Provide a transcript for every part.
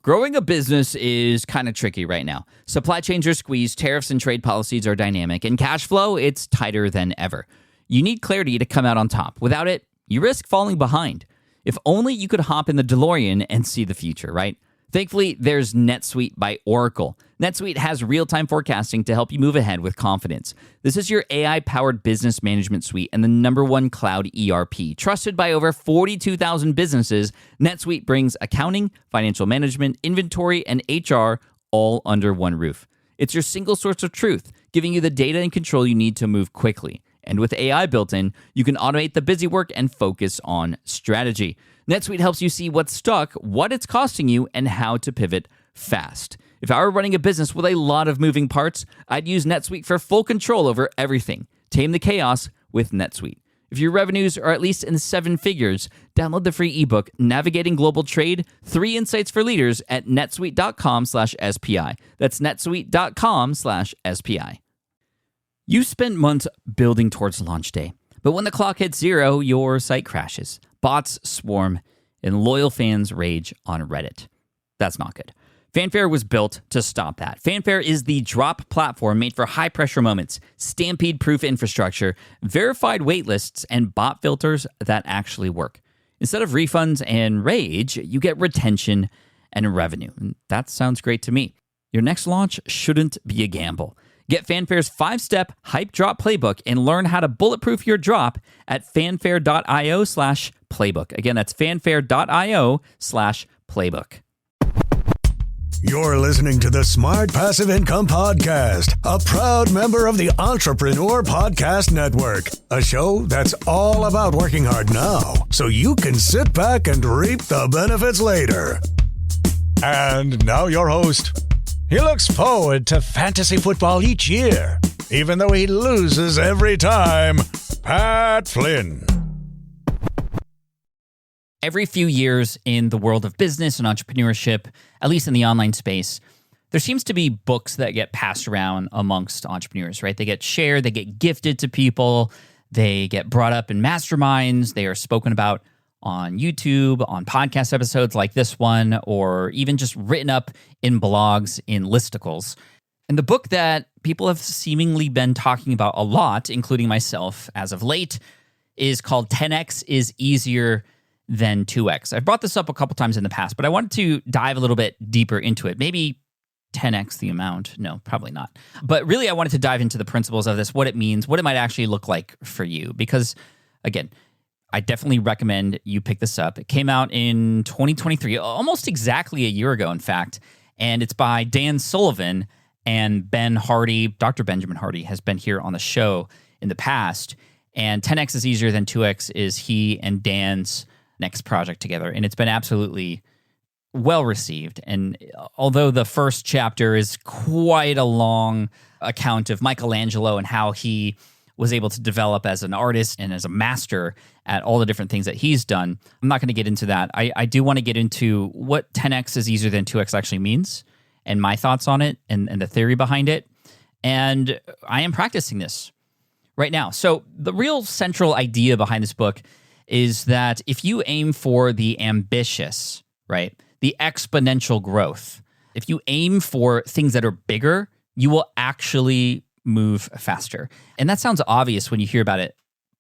Growing a business is kind of tricky right now. Supply chains are squeezed, tariffs and trade policies are dynamic, and cash flow, it's tighter than ever. You need clarity to come out on top. Without it, you risk falling behind. If only you could hop in the DeLorean and see the future, right? Thankfully, there's NetSuite by Oracle. NetSuite has real-time forecasting to help you move ahead with confidence. This is your AI-powered business management suite and the #1 cloud ERP. Trusted by over 42,000 businesses, NetSuite brings accounting, financial management, inventory, and HR all under one roof. It's your single source of truth, giving you the data and control you need to move quickly. And with AI built in, you can automate the busy work and focus on strategy. NetSuite helps you see what's stuck, what it's costing you, and how to pivot fast. If I were running a business with a lot of moving parts, I'd use NetSuite for full control over everything. Tame the chaos with NetSuite. If your revenues are at least in 7 figures, download the free ebook, Navigating Global Trade, 3 Insights for Leaders at netsuite.com/SPI. That's netsuite.com/SPI. You spent months building towards launch day, but when the clock hits 0, your site crashes. Bots swarm, and loyal fans rage on Reddit. That's not good. Fanfare was built to stop that. Fanfare is the drop platform made for high-pressure moments, stampede-proof infrastructure, verified waitlists, and bot filters that actually work. Instead of refunds and rage, you get retention and revenue. And that sounds great to me. Your next launch shouldn't be a gamble. Get Fanfare's 5-step hype drop playbook and learn how to bulletproof your drop at fanfare.io/playbook. Again, that's fanfare.io/playbook. You're listening to the Smart Passive Income Podcast, a proud member of the Entrepreneur Podcast Network, a show that's all about working hard now so you can sit back and reap the benefits later. And now your host. He looks forward to fantasy football each year, even though he loses every time, Pat Flynn. Every few years in the world of business and entrepreneurship, at least in the online space, there seems to be books that get passed around amongst entrepreneurs, right? They get shared, they get gifted to people, they get brought up in masterminds, they are spoken about on YouTube, on podcast episodes like this one, or even just written up in blogs, in listicles. And the book that people have seemingly been talking about a lot, including myself as of late, is called 10X is Easier Than 2X. I've brought this up a couple times in the past, but I wanted to dive a little bit deeper into it. Maybe 10X the amount. No, probably not. But really, I wanted to dive into the principles of this, what it means, what it might actually look like for you. Because, again, I definitely recommend you pick this up. It came out in 2023, almost exactly a year ago, in fact. And it's by Dan Sullivan and Ben Hardy. Dr. Benjamin Hardy has been here on the show in the past. And 10X is Easier Than 2X is he and Dan's next project together. And it's been absolutely well received. And although the first chapter is quite a long account of Michelangelo and how he was able to develop as an artist and as a master at all the different things that he's done, I'm not going to get into that. I do want to get into what 10X is easier than 2X actually means and my thoughts on it and the theory behind it. And I am practicing this right now. So the real central idea behind this book is that if you aim for the ambitious, right, the exponential growth, if you aim for things that are bigger, you will actually move faster. And that sounds obvious when you hear about it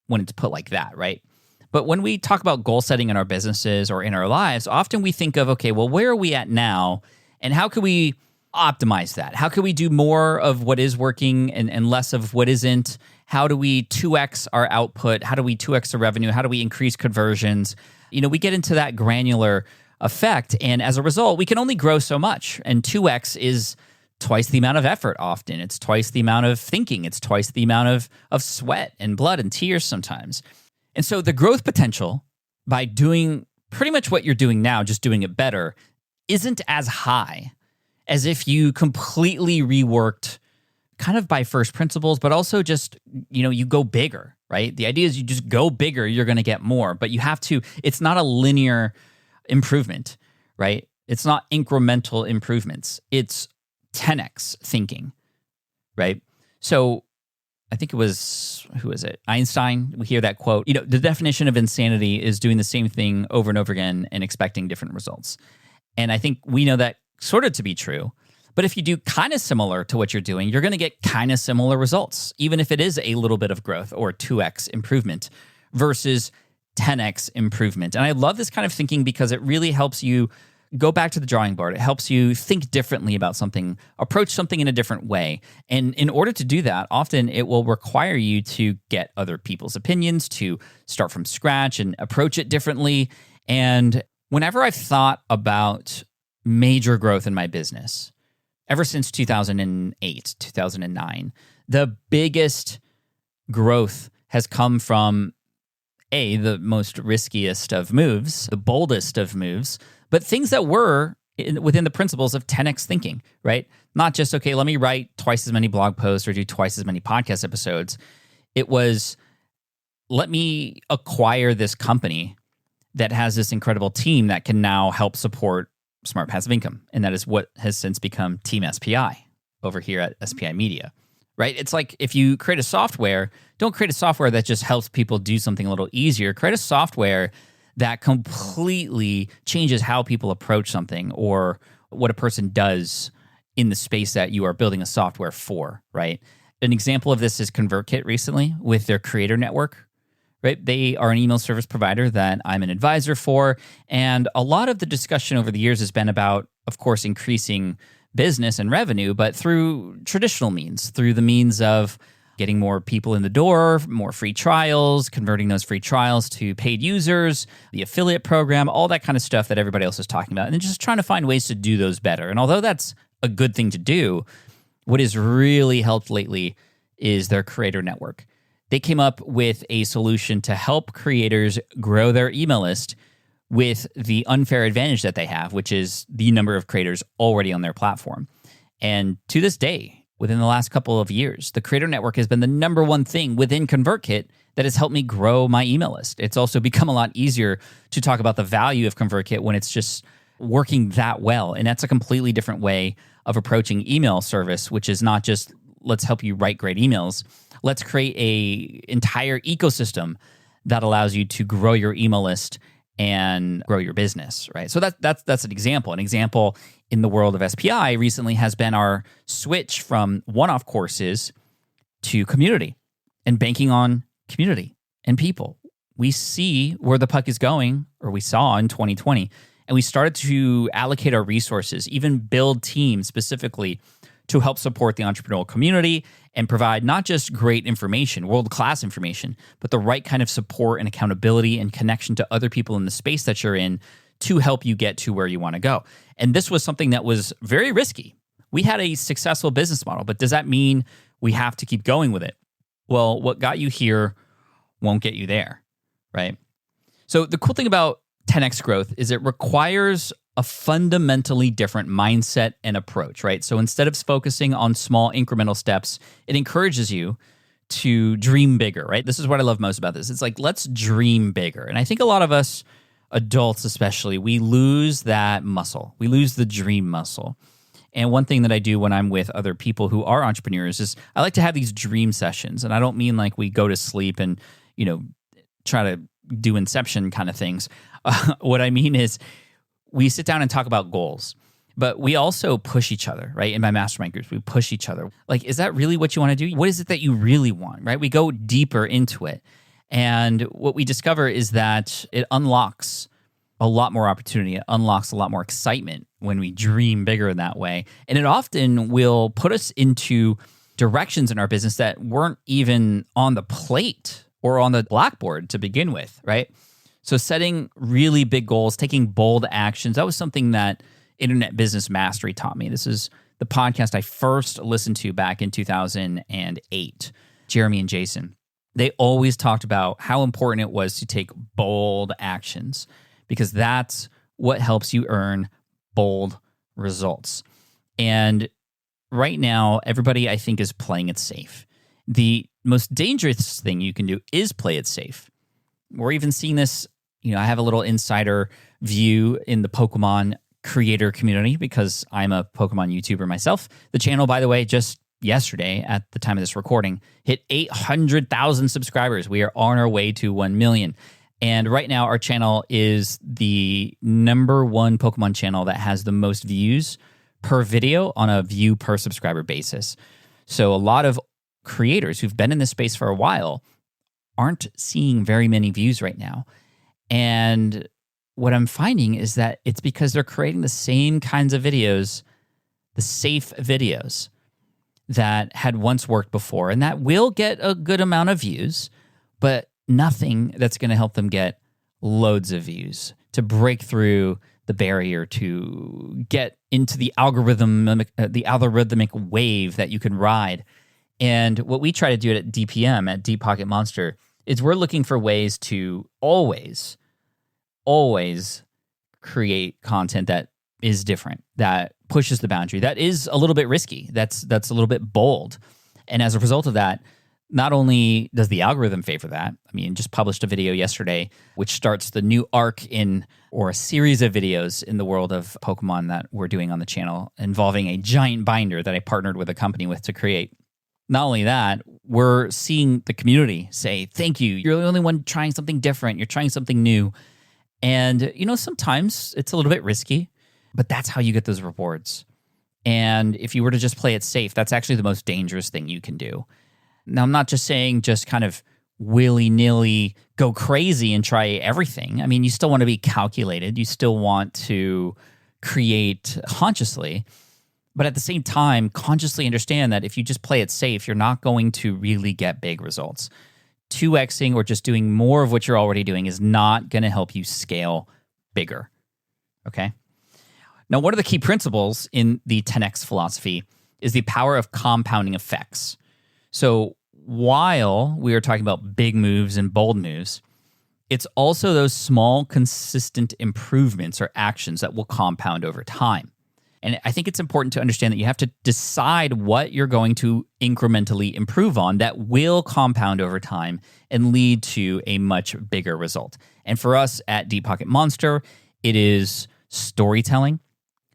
when it's put like that, right? But when we talk about goal setting in our businesses or in our lives, often we think of, okay, well, where are we at now? And how can we optimize that? How can we do more of what is working and less of what isn't? How do we 2X our output? How do we 2X the revenue? How do we increase conversions? We get into that granular effect. And as a result, we can only grow so much. And 2X is twice the amount of effort often. It's twice the amount of thinking. It's twice the amount of sweat and blood and tears sometimes. And so the growth potential by doing pretty much what you're doing now, just doing it better, isn't as high as if you completely reworked kind of by first principles, but also just, you go bigger, right? The idea is you just go bigger, you're going to get more, but you have to, it's not a linear improvement, right? It's not incremental improvements. It's 10X thinking, right? So I think it was, who is it? Einstein. We hear that quote. The definition of insanity is doing the same thing over and over again and expecting different results. And I think we know that sort of to be true. But if you do kind of similar to what you're doing, you're going to get kind of similar results, even if it is a little bit of growth or 2x improvement versus 10x improvement. And I love this kind of thinking because it really helps you go back to the drawing board. It helps you think differently about something, approach something in a different way. And in order to do that, often it will require you to get other people's opinions, to start from scratch and approach it differently. And whenever I've thought about major growth in my business, ever since 2008, 2009, the biggest growth has come from the most riskiest of moves, the boldest of moves, but things that were within the principles of 10x thinking, right? Not just, okay, let me write twice as many blog posts or do twice as many podcast episodes. It was, let me acquire this company that has this incredible team that can now help support Smart Passive Income. And that is what has since become Team SPI over here at SPI Media, right? It's like if you create a software, don't create a software that just helps people do something a little easier. Create a software that completely changes how people approach something or what a person does in the space that you are building a software for, right? An example of this is ConvertKit recently with their creator network, right? They are an email service provider that I'm an advisor for. And a lot of the discussion over the years has been about, of course, increasing business and revenue, but through traditional means, through the means of getting more people in the door, more free trials, converting those free trials to paid users, the affiliate program, all that kind of stuff that everybody else is talking about, and then just trying to find ways to do those better. And although that's a good thing to do, what has really helped lately is their creator network. They came up with a solution to help creators grow their email list with the unfair advantage that they have, which is the number of creators already on their platform. And to this day, within the last couple of years, the creator network has been the number one thing within ConvertKit that has helped me grow my email list. It's also become a lot easier to talk about the value of ConvertKit when it's just working that well. And that's a completely different way of approaching email service, which is not just let's help you write great emails. Let's create an entire ecosystem that allows you to grow your email list and grow your business, right? So that's an example. An example in the world of SPI recently has been our switch from one-off courses to community and banking on community and people. We see where the puck is going, or we saw in 2020, and we started to allocate our resources, even build teams specifically to help support the entrepreneurial community and provide not just great information, world-class information, but the right kind of support and accountability and connection to other people in the space that you're in to help you get to where you want to go. And this was something that was very risky. We had a successful business model, but does that mean we have to keep going with it? Well, what got you here won't get you there, right? So the cool thing about 10x growth is it requires a fundamentally different mindset and approach, right? So instead of focusing on small incremental steps, it encourages you to dream bigger, right? This is what I love most about this. It's like, let's dream bigger. And I think a lot of us, adults especially, we lose that muscle. We lose the dream muscle. And one thing that I do when I'm with other people who are entrepreneurs is I like to have these dream sessions. And I don't mean like we go to sleep and, try to do inception kind of things. What I mean is we sit down and talk about goals, but we also push each other, right? In my mastermind groups, we push each other. Like, is that really what you want to do? What is it that you really want, right? We go deeper into it. And what we discover is that it unlocks a lot more opportunity. It unlocks a lot more excitement when we dream bigger in that way. And it often will put us into directions in our business that weren't even on the plate or on the blackboard to begin with, right? So setting really big goals, taking bold actions, that was something that Internet Business Mastery taught me. This is the podcast I first listened to back in 2008, Jeremy and Jason. They always talked about how important it was to take bold actions because that's what helps you earn bold results. And right now, everybody, I think, is playing it safe. The most dangerous thing you can do is play it safe. We're even seeing this, I have a little insider view in the Pokemon creator community because I'm a Pokemon YouTuber myself. The channel, by the way, just yesterday at the time of this recording, hit 800,000 subscribers. We are on our way to 1 million. And right now, our channel is the number one Pokemon channel that has the most views per video on a view per subscriber basis. So a lot of creators who've been in this space for a while aren't seeing very many views right now. And what I'm finding is that it's because they're creating the same kinds of videos, the safe videos that had once worked before, and that will get a good amount of views, but nothing that's going to help them get loads of views, to break through the barrier, to get into the algorithmic wave that you can ride. And what we try to do at DPM, at Deep Pocket Monster, is we're looking for ways to always create content that is different, that pushes the boundary, that is a little bit risky, that's a little bit bold. And as a result of that, not only does the algorithm favor that, I mean, just published a video yesterday, which starts the new arc or a series of videos in the world of Pokemon that we're doing on the channel, involving a giant binder that I partnered with a company with to create. Not only that, we're seeing the community say, thank you. You're the only one trying something different. You're trying something new. And, sometimes it's a little bit risky, but that's how you get those rewards. And if you were to just play it safe, that's actually the most dangerous thing you can do. Now, I'm not just saying just kind of willy-nilly go crazy and try everything. I mean, you still want to be calculated. You still want to create consciously. But at the same time, consciously understand that if you just play it safe, you're not going to really get big results. 2xing or just doing more of what you're already doing is not going to help you scale bigger. Okay? Now, one of the key principles in the 10x philosophy is the power of compounding effects. So while we are talking about big moves and bold moves, it's also those small, consistent improvements or actions that will compound over time. And I think it's important to understand that you have to decide what you're going to incrementally improve on that will compound over time and lead to a much bigger result. And for us at Deep Pocket Monster, it is storytelling.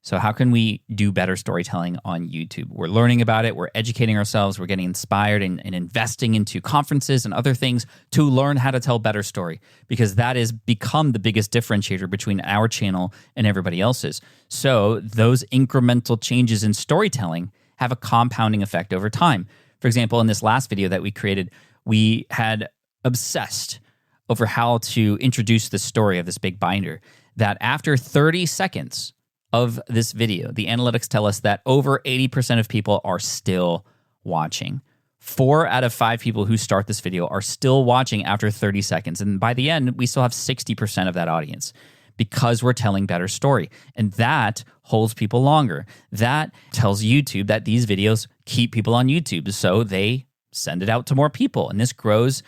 So how can we do better storytelling on YouTube? We're learning about it. We're educating ourselves. We're getting inspired and investing into conferences and other things to learn how to tell better story, because that has become the biggest differentiator between our channel and everybody else's. So those incremental changes in storytelling have a compounding effect over time. For example, in this last video that we created, we had obsessed over how to introduce the story of this big binder, that after 30 seconds of this video, the analytics tell us that over 80% of people are still watching. 4 out of 5 people who start this video are still watching after 30 seconds. And by the end, we still have 60% of that audience because we're telling better story. And that holds people longer. That tells YouTube that these videos keep people on YouTube. So they send it out to more people. And this grows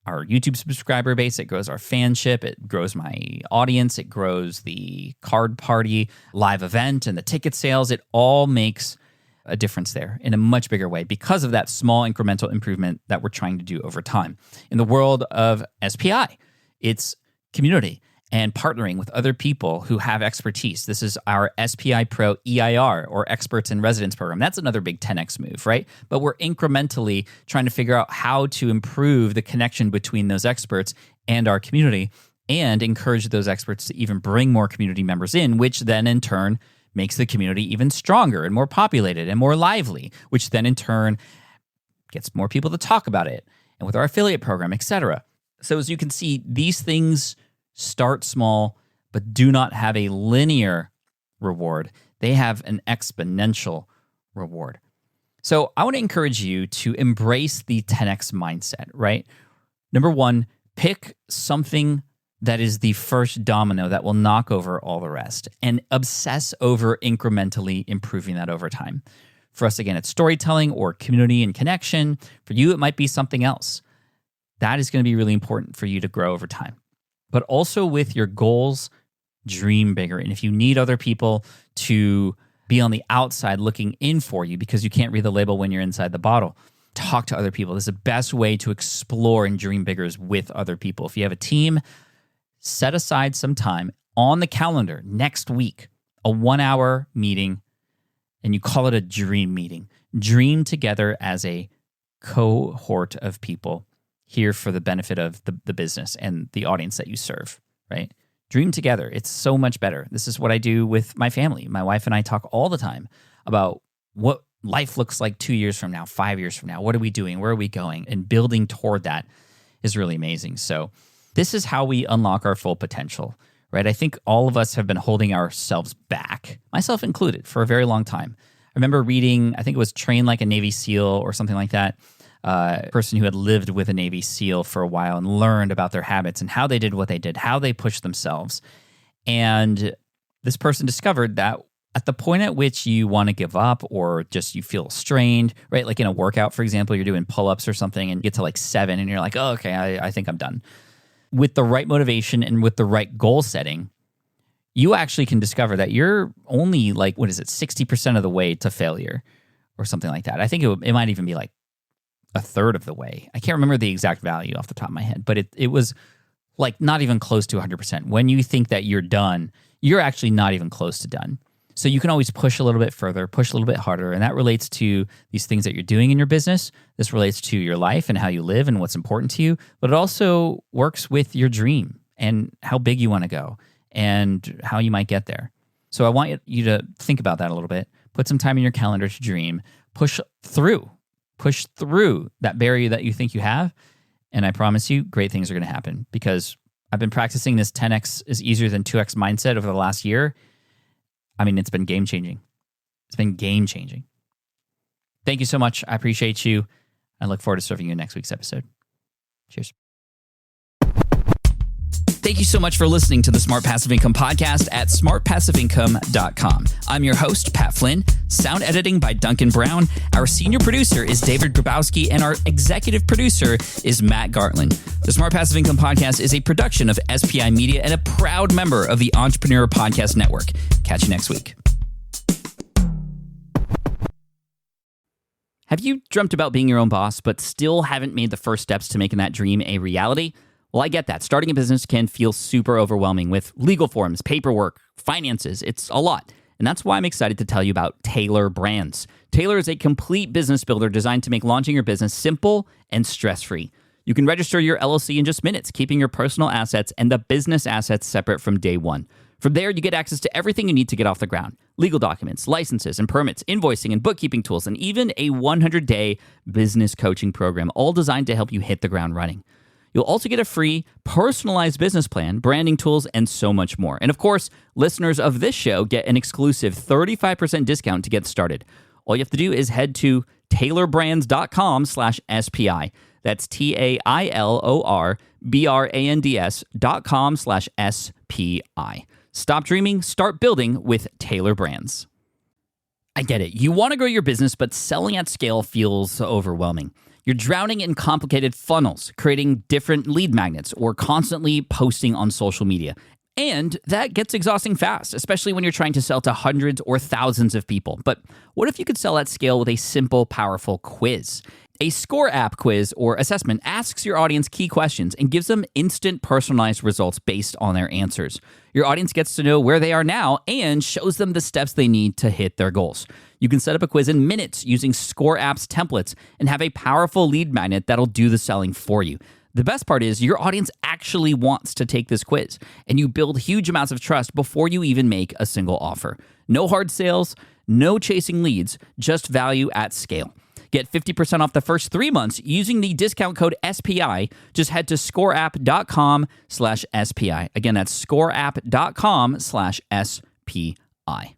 our YouTube subscriber base, it grows our fanship, it grows my audience, it grows the card party live event and the ticket sales. It all makes a difference there in a much bigger way because of that small incremental improvement that we're trying to do over time. In the world of SPI, it's community and partnering with other people who have expertise. This is our SPI Pro EIR, or Experts in Residence program. That's another big 10x move, right? But we're incrementally trying to figure out how to improve the connection between those experts and our community, and encourage those experts to even bring more community members in, which then in turn makes the community even stronger and more populated and more lively, which then in turn gets more people to talk about it, and with our affiliate program, etc. So as you can see, these things start small, but do not have a linear reward. They have an exponential reward. So I want to encourage you to embrace the 10x mindset, right? Number one, pick something that is the first domino that will knock over all the rest, and obsess over incrementally improving that over time. For us, again, it's storytelling or community and connection. For you, it might be something else. That is going to be really important for you to grow over time. But also with your goals, dream bigger. And if you need other people to be on the outside looking in for you because you can't read the label when you're inside the bottle, talk to other people. This is the best way to explore and dream bigger is with other people. If you have a team, set aside some time on the calendar next week, a 1-hour meeting, and you call it a dream meeting. Dream together as a cohort of people. here for the benefit of the business and the audience that you serve, right? Dream together. It's so much better. This is what I do with my family. My wife and I talk all the time about what life looks like 2 years from now, 5 years from now. What are we doing? Where are we going? And building toward that is really amazing. So this is how we unlock our full potential, right? I think all of us have been holding ourselves back, myself included, for a very long time. I remember reading, I think it was Train Like a Navy SEAL or something like that, a person who had lived with a Navy SEAL for a while and learned about their habits and how they did what they did, how they pushed themselves. And this person discovered that at the point at which you want to give up or just you feel strained, right? Like in a workout, for example, you're doing pull-ups or something and you get to like 7 and you're like, oh, okay, I think I'm done. With the right motivation and with the right goal setting, you actually can discover that you're only like, 60% of the way to failure or something like that. I think it might even be like a third of the way. I can't remember the exact value off the top of my head, but it was like not even close to 100%. When you think that you're done, you're actually not even close to done. So you can always push a little bit further, push a little bit harder, and that relates to these things that you're doing in your business. This relates to your life and how you live and what's important to you, but it also works with your dream and how big you want to go and how you might get there. So I want you to think about that a little bit. Put some time in your calendar to dream. Push through that barrier that you think you have, and I promise you, great things are going to happen because I've been practicing this 10x is easier than 2x mindset over the last year. I mean, it's been game-changing. It's been game-changing. Thank you so much. I appreciate you. I look forward to serving you in next week's episode. Cheers. Thank you so much for listening to the Smart Passive Income podcast at smartpassiveincome.com. I'm your host, Pat Flynn. Sound editing by Duncan Brown. Our senior producer is David Grabowski, and our executive producer is Matt Gartland. The Smart Passive Income podcast is a production of SPI Media and a proud member of the Entrepreneur Podcast Network. Catch you next week. Have you dreamt about being your own boss, but still haven't made the first steps to making that dream a reality? Well, I get that. Starting a business can feel super overwhelming with legal forms, paperwork, finances. It's a lot. And that's why I'm excited to tell you about Taylor Brands. Taylor is a complete business builder designed to make launching your business simple and stress-free. You can register your LLC in just minutes, keeping your personal assets and the business assets separate from day one. From there, you get access to everything you need to get off the ground. Legal documents, licenses and permits, invoicing and bookkeeping tools, and even a 100-day business coaching program, all designed to help you hit the ground running. You'll also get a free personalized business plan, branding tools, and so much more. And of course, listeners of this show get an exclusive 35% discount to get started. All you have to do is head to taylorbrands.com/SPI. That's TAILORBRANDS.com/SPI. Stop dreaming, start building with Taylor Brands. I get it. You want to grow your business, but selling at scale feels overwhelming. You're drowning in complicated funnels, creating different lead magnets, or constantly posting on social media. And that gets exhausting fast, especially when you're trying to sell to hundreds or thousands of people. But what if you could sell at scale with a simple, powerful quiz? A score app quiz or assessment asks your audience key questions and gives them instant personalized results based on their answers. Your audience gets to know where they are now and shows them the steps they need to hit their goals. You can set up a quiz in minutes using Score App's templates and have a powerful lead magnet that'll do the selling for you. The best part is your audience actually wants to take this quiz, and you build huge amounts of trust before you even make a single offer. No hard sales, no chasing leads, just value at scale. Get 50% off the first 3 months using the discount code SPI. Just head to scoreapp.com/SPI. Again, that's scoreapp.com/SPI.